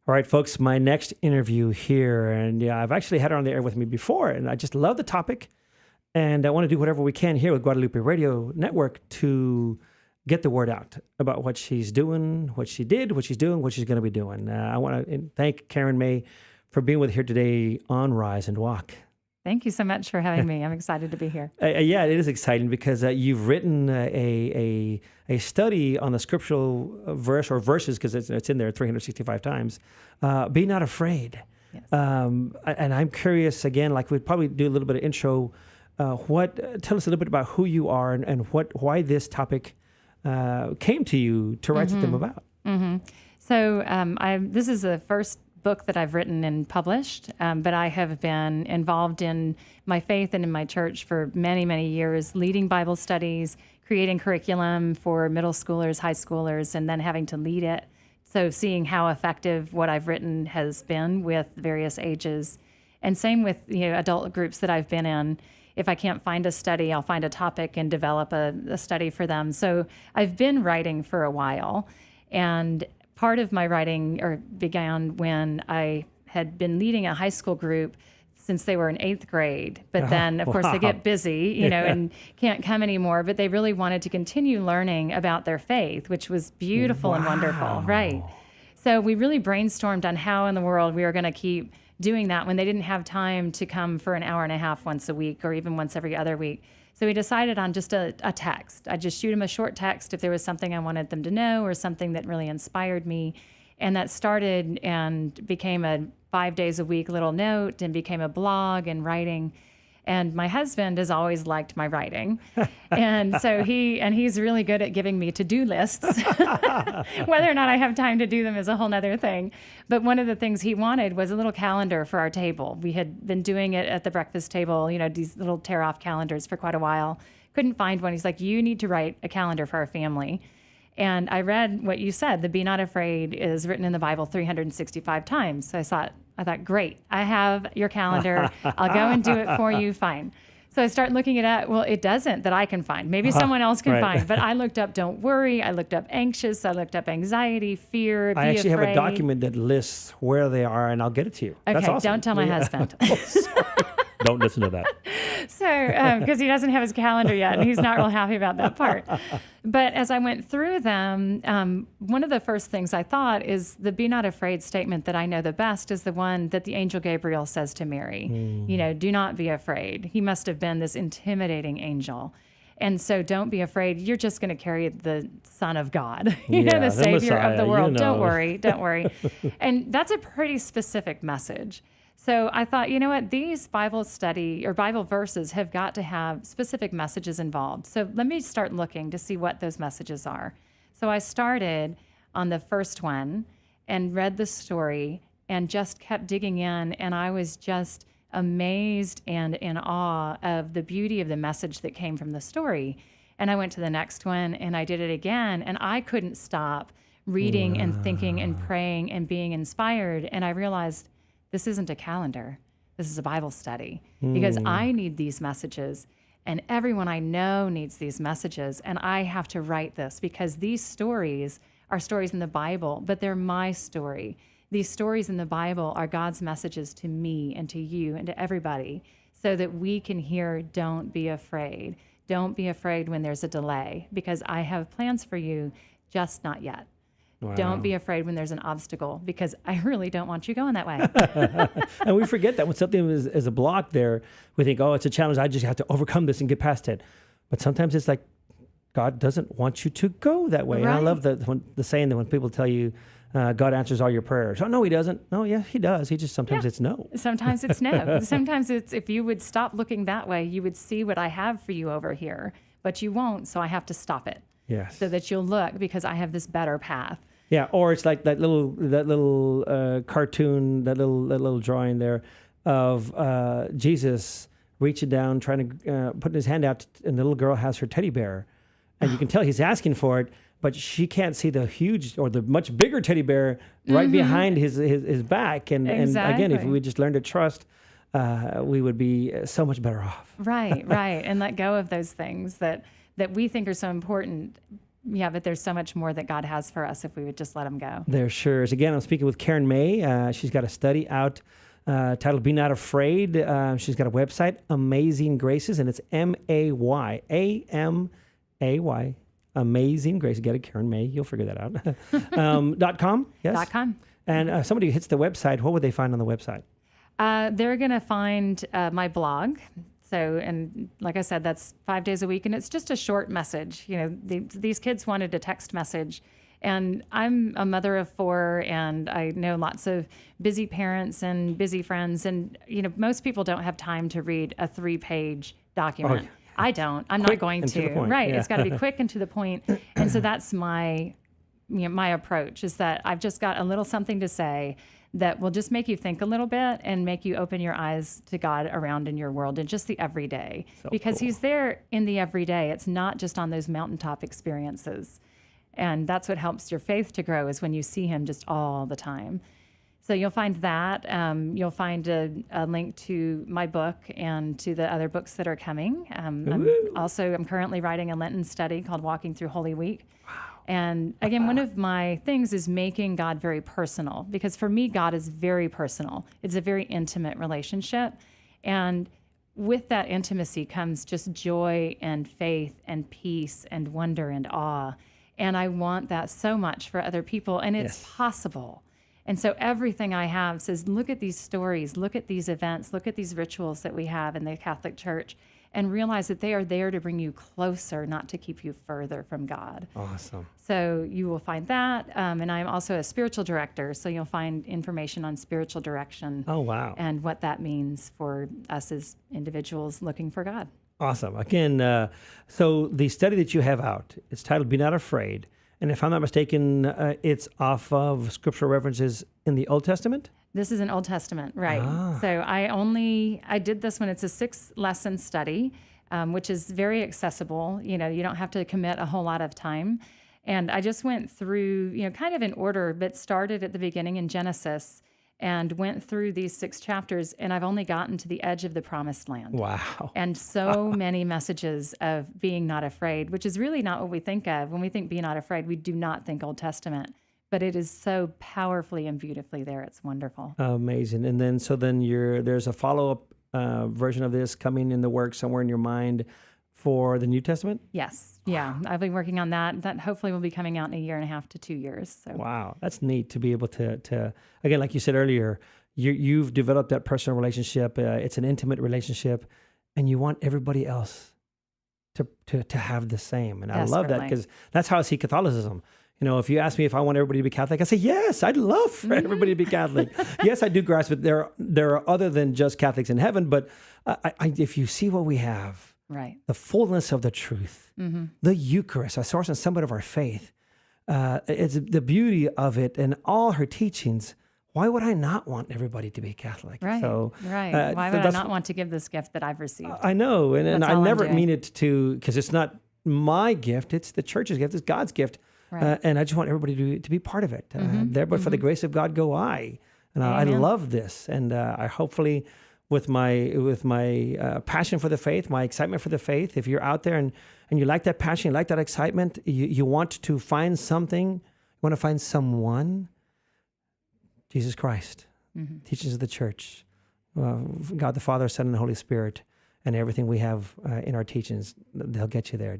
All right, folks, my next interview here, and yeah, I've actually had her on the air with me before, and I just love the topic, and I want to do whatever we can here with Guadalupe Radio Network to get the word out about what she's doing, what she did, what she's doing, what she's going to be doing. I want to thank Karen May for being with here today on Rise and Walk. Thank you so much for having me. I'm excited to be here. Yeah, it is exciting because you've written a study on the scriptural verse or verses, because it's in there 365 times. Be not afraid. Yes. And I'm curious again, like we'd probably do a little bit of intro. Tell us a little bit about who you are and why this topic came to you to write something about. Mm-hmm. So this is the first book that I've written and published, but I have been involved in my faith and in my church for many, many years, leading Bible studies, creating curriculum for middle schoolers, high schoolers, and then having to lead it. So seeing how effective what I've written has been with various ages. And same with adult groups that I've been in. If I can't find a study, I'll find a topic and develop a study for them. So I've been writing for a while, and part of my writing began when I had been leading a high school group since they were in 8th grade. But then, of course, they get busy, and can't come anymore. But they really wanted to continue learning about their faith, which was beautiful and wonderful, right? So we really brainstormed on how in the world we were going to keep doing that when they didn't have time to come for an hour and a half once a week or even once every other week. So we decided on just a text. I'd just shoot them a short text if there was something I wanted them to know or something that really inspired me. And that started and became a 5 days a week little note and became a blog and writing. And my husband has always liked my writing. And so he's really good at giving me to-do lists. Whether or not I have time to do them is a whole nother thing. But one of the things he wanted was a little calendar for our table. We had been doing it at the breakfast table, these little tear-off calendars for quite a while. Couldn't find one. He's like, you need to write a calendar for our family. And I read what you said, the Be Not Afraid is written in the Bible 365 times. So I thought, great, I have your calendar. I'll go and do it for you. Fine. So I start looking it up. Well, it doesn't that I can find. Maybe someone else can find. But I looked up don't worry. I looked up anxious. I looked up anxiety, fear, I actually have a document that lists where they are, and I'll get it to you. Okay, That's awesome. Don't tell my husband. Don't listen to that. So, because he doesn't have his calendar yet, and he's not real happy about that part. But as I went through them, one of the first things I thought is the Be Not Afraid statement that I know the best is the one that the angel Gabriel says to Mary. Do not be afraid. He must have been this intimidating angel. And so don't be afraid. You're just going to carry the Son of God, the Savior of the world. Don't worry. And that's a pretty specific message. So I thought, these Bible study or Bible verses have got to have specific messages involved. So let me start looking to see what those messages are. So I started on the first one and read the story and just kept digging in. And I was just amazed and in awe of the beauty of the message that came from the story. And I went to the next one and I did it again. And I couldn't stop reading and thinking and praying and being inspired. And I realized, this isn't a calendar. This is a Bible study because I need these messages and everyone I know needs these messages. And I have to write this because these stories are stories in the Bible, but they're my story. These stories in the Bible are God's messages to me and to you and to everybody so that we can hear, don't be afraid. Don't be afraid when there's a delay because I have plans for you, just not yet. Wow. Don't be afraid when there's an obstacle because I really don't want you going that way. And we forget that when something is a block there, we think, oh, it's a challenge. I just have to overcome this and get past it. But sometimes it's like God doesn't want you to go that way. Right. And I love the saying that when people tell you God answers all your prayers. Oh, no, he doesn't. No, yeah, he does. He just sometimes it's no. Sometimes it's no. Sometimes it's if you would stop looking that way, you would see what I have for you over here. But you won't, so I have to stop it. Yes. So that you'll look because I have this better path. Yeah, or it's like that little cartoon, that little drawing there of Jesus reaching down, trying to putting his hand out, and the little girl has her teddy bear, and you can tell he's asking for it, but she can't see the huge or the much bigger teddy bear right behind his back. And again, if we just learn to trust, we would be so much better off. Right, and let go of those things that we think are so important. but there's so much more that God has for us if we would just let him go. There sure is. Again, I'm speaking with Karen May. She's got a study out titled Be Not Afraid. She's got a website, Amayzing Graces, and it's May, AMAY, Amayzing Graces. Get it, Karen May. You'll figure that out. .com, yes? .com. And somebody who hits the website, what would they find on the website? They're going to find my blog. So, and like I said, that's 5 days a week, and it's just a short message. These kids wanted a text message, and I'm a mother of 4, and I know lots of busy parents and busy friends, and most people don't have time to read a 3-page document. Oh, yeah. I don't. I'm quick not going to. Right. Yeah. It's got to be quick and to the point. And so that's my approach, is that I've just got a little something to say that will just make you think a little bit and make you open your eyes to God around in your world and just the everyday. Because He's there in the everyday. It's not just on those mountaintop experiences. And that's what helps your faith to grow, is when you see Him just all the time. So you'll find that. You'll find a link to my book and to the other books that are coming. I'm currently writing a Lenten study called Walking Through Holy Week. Wow. And again, one of my things is making God very personal, because for me, God is very personal. It's a very intimate relationship. And with that intimacy comes just joy and faith and peace and wonder and awe. And I want that so much for other people, and it's possible. And so everything I have says, look at these stories, look at these events, look at these rituals that we have in the Catholic Church, and realize that they are there to bring you closer, not to keep you further from God. Awesome. So you will find that. And I'm also a spiritual director, so you'll find information on spiritual direction. Oh, wow. And what that means for us as individuals looking for God. Awesome. Again, so the study that you have out, it's titled Be Not Afraid. And if I'm not mistaken, it's off of scriptural references in the Old Testament? This is an Old Testament, right. So I did this when it's a 6-lesson study, which is very accessible. You don't have to commit a whole lot of time. And I just went through, kind of in order, but started at the beginning in Genesis and went through these 6 chapters, and I've only gotten to the edge of the promised land. Wow. And so many messages of being not afraid, which is really not what we think of. When we think be not afraid, we do not think Old Testament. But it is so powerfully and beautifully there. It's wonderful. Amazing. And then, there's a follow-up version of this coming in the works somewhere in your mind for the New Testament? Yes. Wow. Yeah. I've been working on that. That hopefully will be coming out in 1.5 to 2 years. So. Wow. That's neat to be able to again, like you said earlier, you've developed that personal relationship. It's an intimate relationship, and you want everybody else to have the same. And I love that, because that's how I see Catholicism. If you ask me if I want everybody to be Catholic, I say, yes, I'd love for everybody to be Catholic. Yes, I do grasp it. There are other than just Catholics in heaven, but if you see what we have, right, the fullness of the truth, the Eucharist, a source and summit of our faith, it's the beauty of it and all her teachings. Why would I not want everybody to be Catholic? Right. So, right. Why would I not want to give this gift that I've received? I know, and I never mean it because it's not my gift; it's the Church's gift, it's God's gift. Right. And I just want everybody to be part of it. But for the grace of God go I. And I love this. And I hopefully, with my passion for the faith, my excitement for the faith, if you're out there and you like that passion, you like that excitement, you want to find something, you want to find someone, Jesus Christ, teachings of the Church, God the Father, Son, and the Holy Spirit, and everything we have in our teachings, they'll get you there.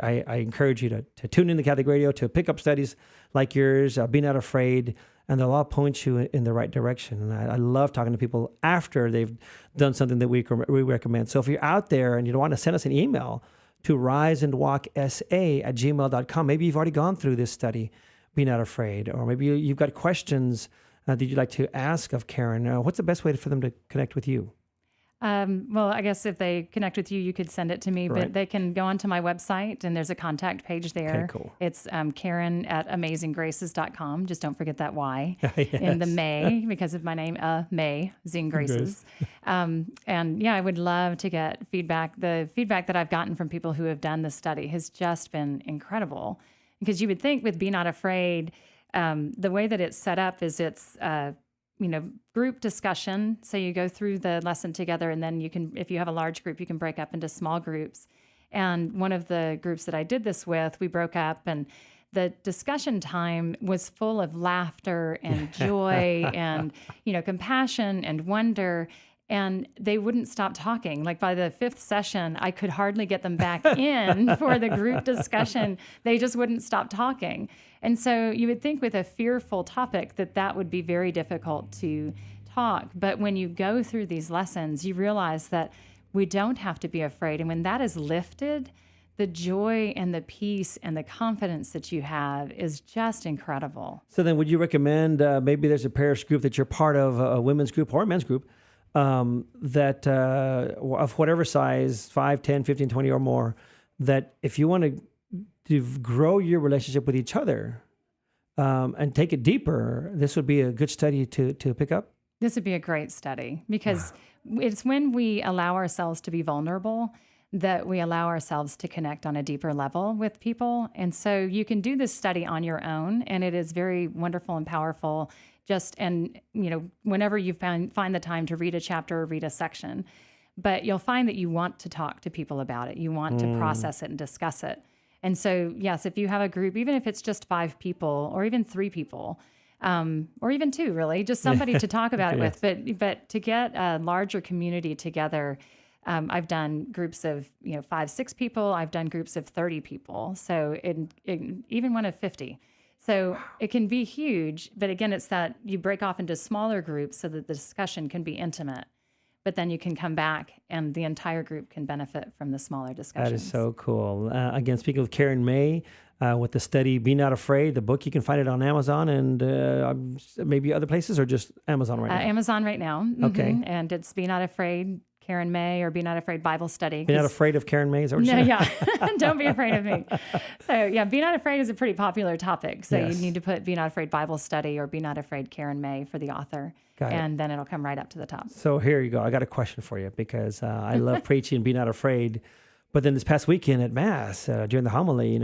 I encourage you to tune in to Catholic Radio, to pick up studies like yours, Be Not Afraid, and they'll all point you in the right direction. And I love talking to people after they've done something that we recommend. So if you're out there and you want to send us an email to riseandwalksa@gmail.com, maybe you've already gone through this study, Be Not Afraid, or maybe you've got questions that you'd like to ask of Karen. What's the best way for them to connect with you? Well, I guess if they connect with you, you could send it to me, but they can go onto my website and there's a contact page there. Okay, cool. It's Karen@AmazingGraces.com. Just don't forget that Y in the May, because of my name, Amayzing Graces. And I would love to get feedback. The feedback that I've gotten from people who have done the study has just been incredible, because you would think with Be Not Afraid, the way that it's set up is it's, group discussion. So you go through the lesson together, and then you can, if you have a large group, you can break up into small groups. And one of the groups that I did this with, we broke up, and the discussion time was full of laughter and joy and, compassion and wonder. And they wouldn't stop talking. Like by the fifth session, I could hardly get them back in for the group discussion. They just wouldn't stop talking. And so you would think with a fearful topic that would be very difficult to talk. But when you go through these lessons, you realize that we don't have to be afraid. And when that is lifted, the joy and the peace and the confidence that you have is just incredible. So then would you recommend maybe there's a parish group that you're part of, a women's group or a men's group, that of whatever size, 5, 10, 15, 20 or more, that if you want to grow your relationship with each other and take it deeper, this would be a good study to pick up? This would be a great study because it's when we allow ourselves to be vulnerable that we allow ourselves to connect on a deeper level with people. And so you can do this study on your own, and it is very wonderful and powerful. Whenever you find the time to read a chapter or read a section, but you'll find that you want to talk to people about it. You want to process it and discuss it. And so, yes, if you have a group, even if it's just 5 people or even 3 people, or even 2, really, just somebody to talk about it with, but to get a larger community together. I've done groups of 5, 6 people. I've done groups of 30 people. So even one of 50. So it can be huge, but again, it's that you break off into smaller groups so that the discussion can be intimate, but then you can come back and the entire group can benefit from the smaller discussions. That is so cool. Again, speaking with Karen May, with the study, Be Not Afraid, the book, you can find it on Amazon and maybe other places or just Amazon right now? Amazon right now. Okay. Mm-hmm. And it's Be Not Afraid, Karen May, or Be Not Afraid Bible Study. Be Not Afraid of Karen May? Is that what No, you're yeah. Don't be afraid of me. So yeah, Be Not Afraid is a pretty popular topic. So you need to put Be Not Afraid Bible Study or Be Not Afraid Karen May for the author. And then it'll come right up to the top. So here you go. I got a question for you because I love preaching Be Not Afraid. But then this past weekend at Mass, during the homily,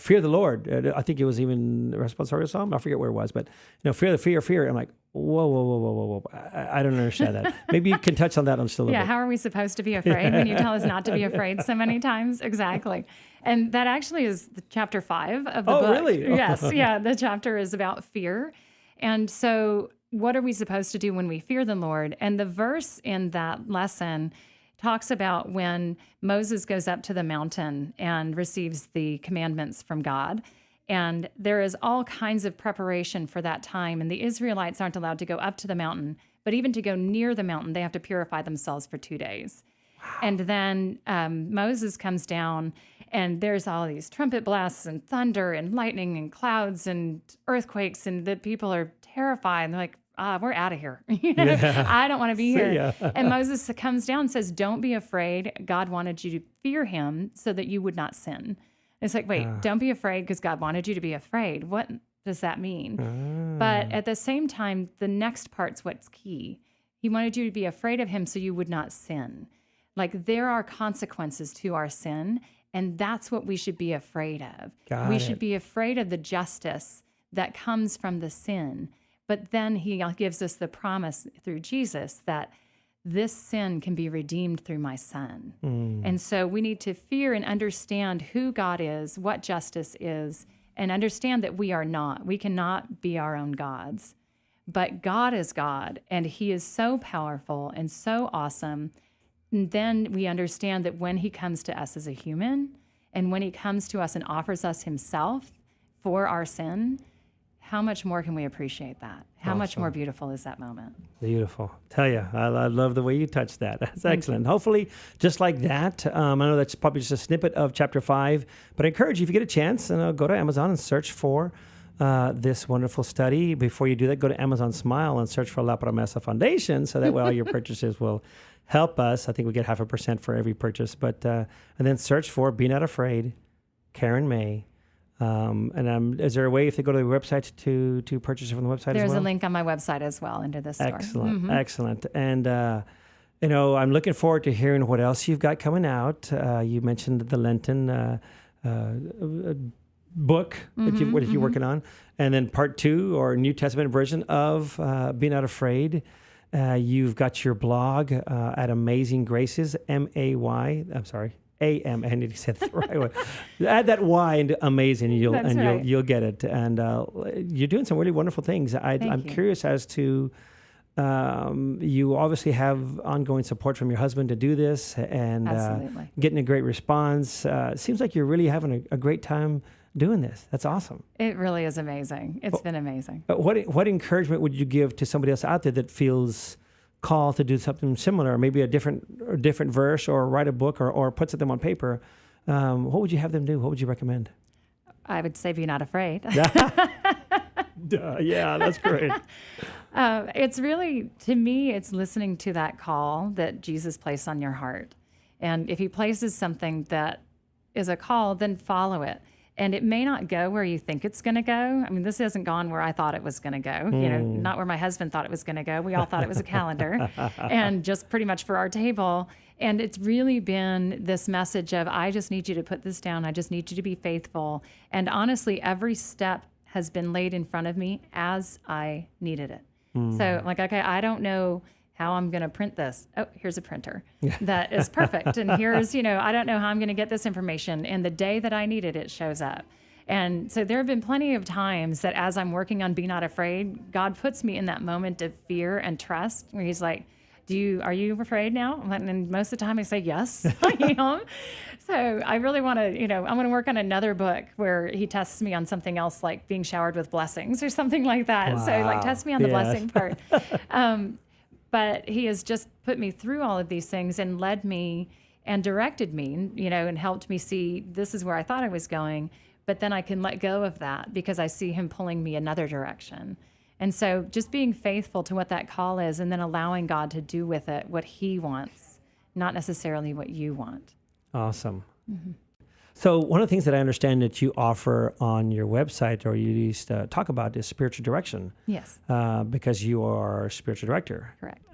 fear the Lord. I think it was even responsorial psalm. I forget where it was, but fear. I'm like, whoa. I don't understand that. Maybe you can touch on that just a little bit. Yeah, how are we supposed to be afraid when you tell us not to be afraid so many times? Exactly. And that actually is the chapter 5 of the book. Oh, really? Yes, yeah. The chapter is about fear. And so what are we supposed to do when we fear the Lord? And the verse in that lesson talks about when Moses goes up to the mountain and receives the commandments from God. And there is all kinds of preparation for that time. And the Israelites aren't allowed to go up to the mountain, but even to go near the mountain, they have to purify themselves for 2 days. Wow. And then Moses comes down, and there's all these trumpet blasts and thunder and lightning and clouds and earthquakes, and the people are terrified. And they're like, we're out of here. I don't want to be here. And Moses comes down and says, don't be afraid. God wanted you to fear him so that you would not sin. It's like, wait, don't be afraid because God wanted you to be afraid. What does that mean? But at the same time, the next part's what's key. He wanted you to be afraid of him so you would not sin. Like there are consequences to our sin, and that's what we should be afraid of. We should be afraid of the justice that comes from the sin. But then he gives us the promise through Jesus that this sin can be redeemed through my son. And so we need to fear and understand who God is, what justice is, and understand that we cannot be our own gods. But God is God, and he is so powerful and so awesome. And then we understand that when he comes to us as a human, and when he comes to us and offers us himself for our sin, how much more can we appreciate that? How much more beautiful is that moment? Beautiful. Tell you, I love the way you touched that. That's excellent. Hopefully, just like that, I know that's probably just a snippet of chapter 5, but I encourage you, if you get a chance, go to Amazon and search for this wonderful study. Before you do that, go to Amazon Smile and search for La Promesa Foundation, so that way all your purchases will help us. I think we get 0.5% for every purchase, but and then search for Be Not Afraid, Karen May. Is there a way if they go to the website to purchase it from the website There's as well? a link on my website as well under this store. Excellent, excellent. And, I'm looking forward to hearing what else you've got coming out. You mentioned the Lenten book that you're working on. And then part 2 or New Testament version of Be Not Afraid. You've got your blog at Amayzing Graces, A-M, and you said it the right way. Add that Y into amazing, and That's right. you'll get it. And you're doing some really wonderful things. I'm Thank you. curious as to, you obviously have ongoing support from your husband to do this, and Absolutely. getting a great response. Seems like you're really having a great time doing this. That's awesome. It really is amazing. It's been amazing. But what encouragement would you give to somebody else out there that feels called to do something similar, maybe a different verse, or write a book, or put something on paper? What would you have them do? What would you recommend? I would say be not afraid. Yeah, that's great. It's really, to me, it's listening to that call that Jesus placed on your heart. And if he places something that is a call, then follow it. And it may not go where you think it's going to go. I mean, this hasn't gone where I thought it was going to go, not where my husband thought it was going to go. We all thought it was a calendar and just pretty much for our table. And it's really been this message of, I just need you to put this down. I just need you to be faithful. And honestly, every step has been laid in front of me as I needed it. So I'm like, okay, I don't know how I'm going to print this. Oh, here's a printer that is perfect. And here's, I don't know how I'm going to get this information. And the day that I need it, it shows up. And so there have been plenty of times that as I'm working on Be Not Afraid, God puts me in that moment of fear and trust where he's like, are you afraid now? And most of the time I say, yes, I am. So I really want to, I'm going to work on another book where he tests me on something else, like being showered with blessings or something like that. Wow. So like test me on the Yes. blessing part. But he has just put me through all of these things and led me and directed me, and helped me see this is where I thought I was going. But then I can let go of that because I see him pulling me another direction. And so just being faithful to what that call is, and then allowing God to do with it what he wants, not necessarily what you want. Awesome. Mm-hmm. So one of the things that I understand that you offer on your website, or you used to talk about, is spiritual direction. Yes. Because you are a spiritual director. Correct.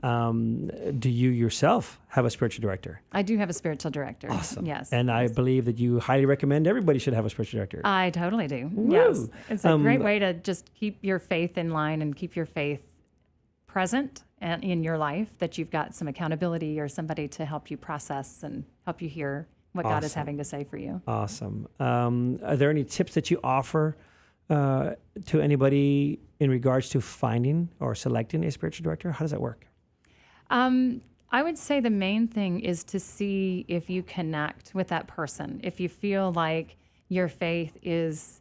Do you yourself have a spiritual director? I do have a spiritual director. Awesome. Yes. And I believe that you highly recommend everybody should have a spiritual director. I totally do. Woo. Yes. It's a great way to just keep your faith in line and keep your faith present and in your life, that you've got some accountability or somebody to help you process and help you hear what God is having to say for you. Awesome. Are there any tips that you offer to anybody in regards to finding or selecting a spiritual director? How does that work? I would say the main thing is to see if you connect with that person, if you feel like your faith is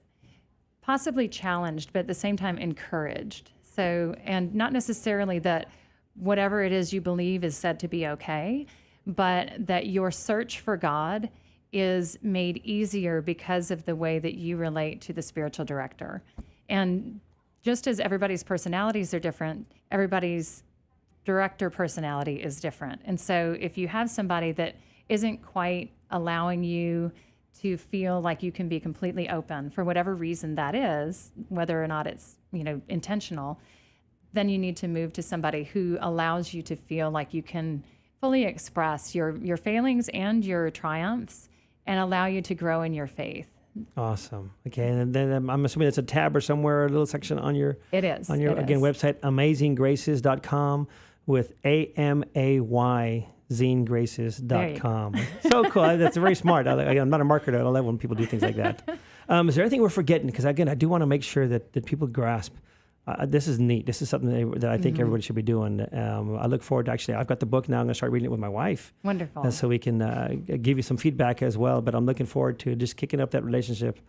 possibly challenged, but at the same time encouraged. So, and not necessarily that whatever it is you believe is said to be okay, but that your search for God is made easier because of the way that you relate to the spiritual director. And just as everybody's personalities are different, everybody's director personality is different. And so if you have somebody that isn't quite allowing you to feel like you can be completely open for whatever reason that is, whether or not it's, intentional, then you need to move to somebody who allows you to feel like you can fully express your failings and your triumphs and allow you to grow in your faith. Awesome. Okay, and then I'm assuming it's a tab or somewhere, a little section on your website, amazinggraces.com with AMAY zinegraces.com. So cool. That's very smart. I'm not a marketer. I love when people do things like that. Is there anything we're forgetting? Because again, I do want to make sure that people grasp. This is neat. This is something that I think everybody should be doing. I look forward to I've got the book now. I'm going to start reading it with my wife. Wonderful. So we can give you some feedback as well. But I'm looking forward to just kicking up that relationship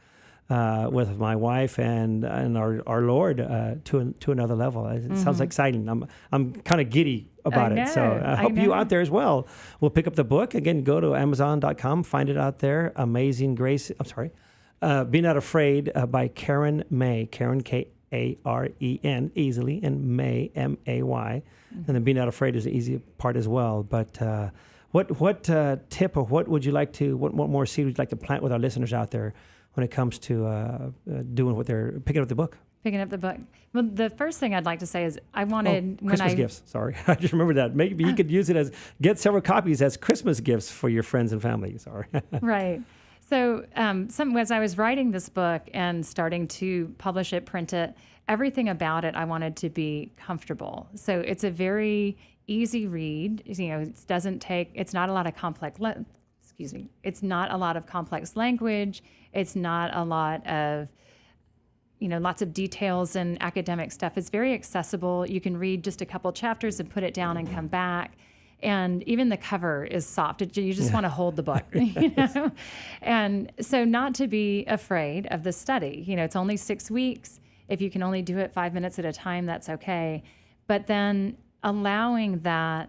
with my wife and our Lord to another level. It sounds exciting. I'm kind of giddy about it. So I hope you out there as well will pick up the book. Again, go to Amazon.com, find it out there. Amazing Grace. Be Not Afraid by Karen May. Karen, Karen, easily, and May, May. And then Be Not Afraid is the easy part as well. But what tip or what more seed would you like to plant with our listeners out there when it comes to doing what they're picking up the book? Picking up the book. Well, the first thing I'd like to say is I wanted Christmas gifts. Sorry, I just remembered that. Maybe you could use it get several copies as Christmas gifts for your friends and family. Sorry. Right. So as I was writing this book and starting to publish it, print it, everything about it I wanted to be comfortable. So it's a very easy read. It's not a lot of complex excuse me, it's not a lot of complex language. It's not a lot of, lots of details and academic stuff. It's very accessible. You can read just a couple chapters and put it down and come back. And even the cover is soft. You just want to hold the book, And so not to be afraid of the study. It's only 6 weeks. If you can only do it 5 minutes at a time, that's okay. But then allowing that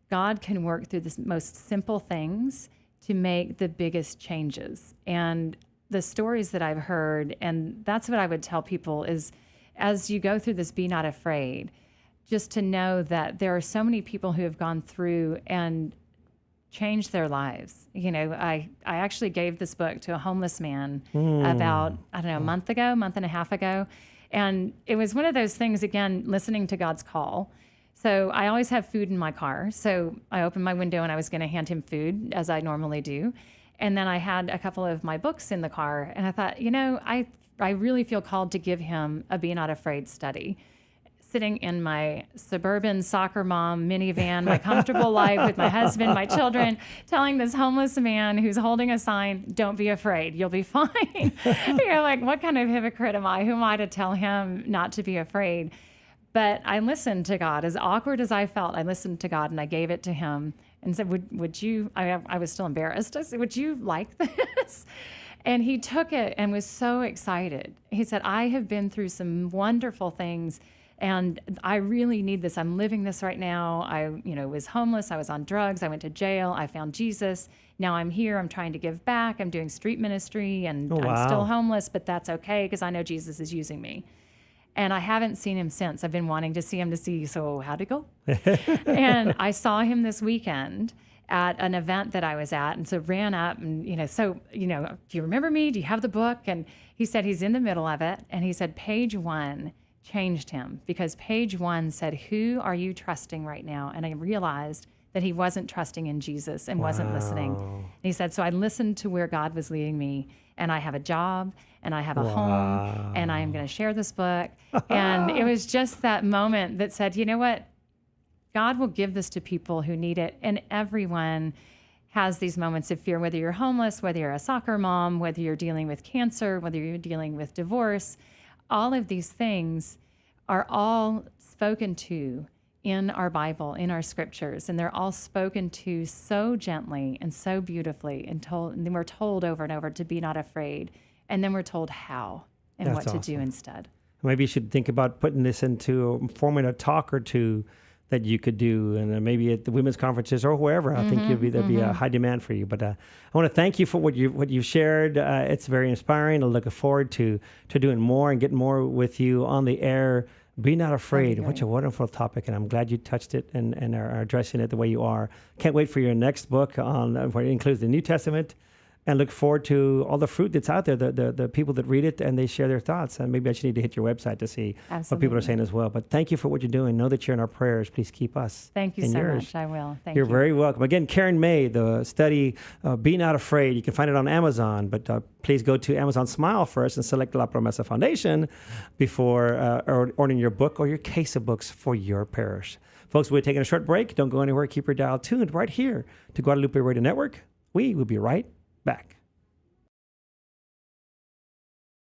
God can work through the most simple things to make the biggest changes. And the stories that I've heard, and that's what I would tell people is, as you go through this, be not afraid, just to know that there are so many people who have gone through and changed their lives. I actually gave this book to a homeless man about, a month and a half ago. And it was one of those things, again, listening to God's call. So I always have food in my car. So I opened my window and I was going to hand him food, as I normally do. And then I had a couple of my books in the car. And I thought, I really feel called to give him a Be Not Afraid study. Sitting in my suburban soccer mom minivan, my comfortable life with my husband, my children, telling this homeless man who's holding a sign, don't be afraid, you'll be fine. Like, what kind of hypocrite am I? Who am I to tell him not to be afraid? But I listened to God. As awkward as I felt, I listened to God and I gave it to him and said, would you, I was still embarrassed. I said, would you like this? And he took it and was so excited. He said, I have been through some wonderful things and I really need this. I'm living this right now. I, was homeless. I was on drugs. I went to jail. I found Jesus. Now I'm here. I'm trying to give back. I'm doing street ministry and I'm still homeless, but that's okay because I know Jesus is using me. And I haven't seen him since. I've been wanting to see him so how'd it go? And I saw him this weekend at an event that I was at. And so ran up and, do you remember me? Do you have the book? And he said he's in the middle of it. And he said, page 1 changed him because page 1 said, who are you trusting right now? And I realized that he wasn't trusting in Jesus and wasn't listening. And he said, so I listened to where God was leading me, and I have a job and I have a home and I am going to share this book. And it was just that moment that said, you know what? God will give this to people who need it. And everyone has these moments of fear, whether you're homeless, whether you're a soccer mom, whether you're dealing with cancer, whether you're dealing with divorce. All of these things are all spoken to in our Bible, in our scriptures, and they're all spoken to so gently and so beautifully, and then we're told over and over to be not afraid, and then we're told how and what to do instead. Maybe you should think about putting this into forming a talk or two that you could do, and maybe at the women's conferences or wherever. I think there'd be a high demand for you. But I want to thank you for what you shared. It's very inspiring. I'm looking forward to doing more and getting more with you on the air. Be not afraid. What a wonderful topic, and I'm glad you touched it and are addressing it the way you are. Can't wait for your next book on where it includes the New Testament, and look forward to all the fruit that's out there, the people that read it and they share their thoughts. And maybe I should need to hit your website to see what people are saying as well. But thank you for what you're doing. Know that you're in our prayers. Please keep us. Thank you in so yours. much. I will. Thank you. You're very welcome. Again, Karen May, the study, Be Not Afraid. You can find it on Amazon, but please go to Amazon Smile first and select La Promesa Foundation before ordering your book or your case of books for your parish. Folks, we're taking a short break. Don't go anywhere. Keep your dial tuned right here to Guadalupe Radio Network. We will be right back.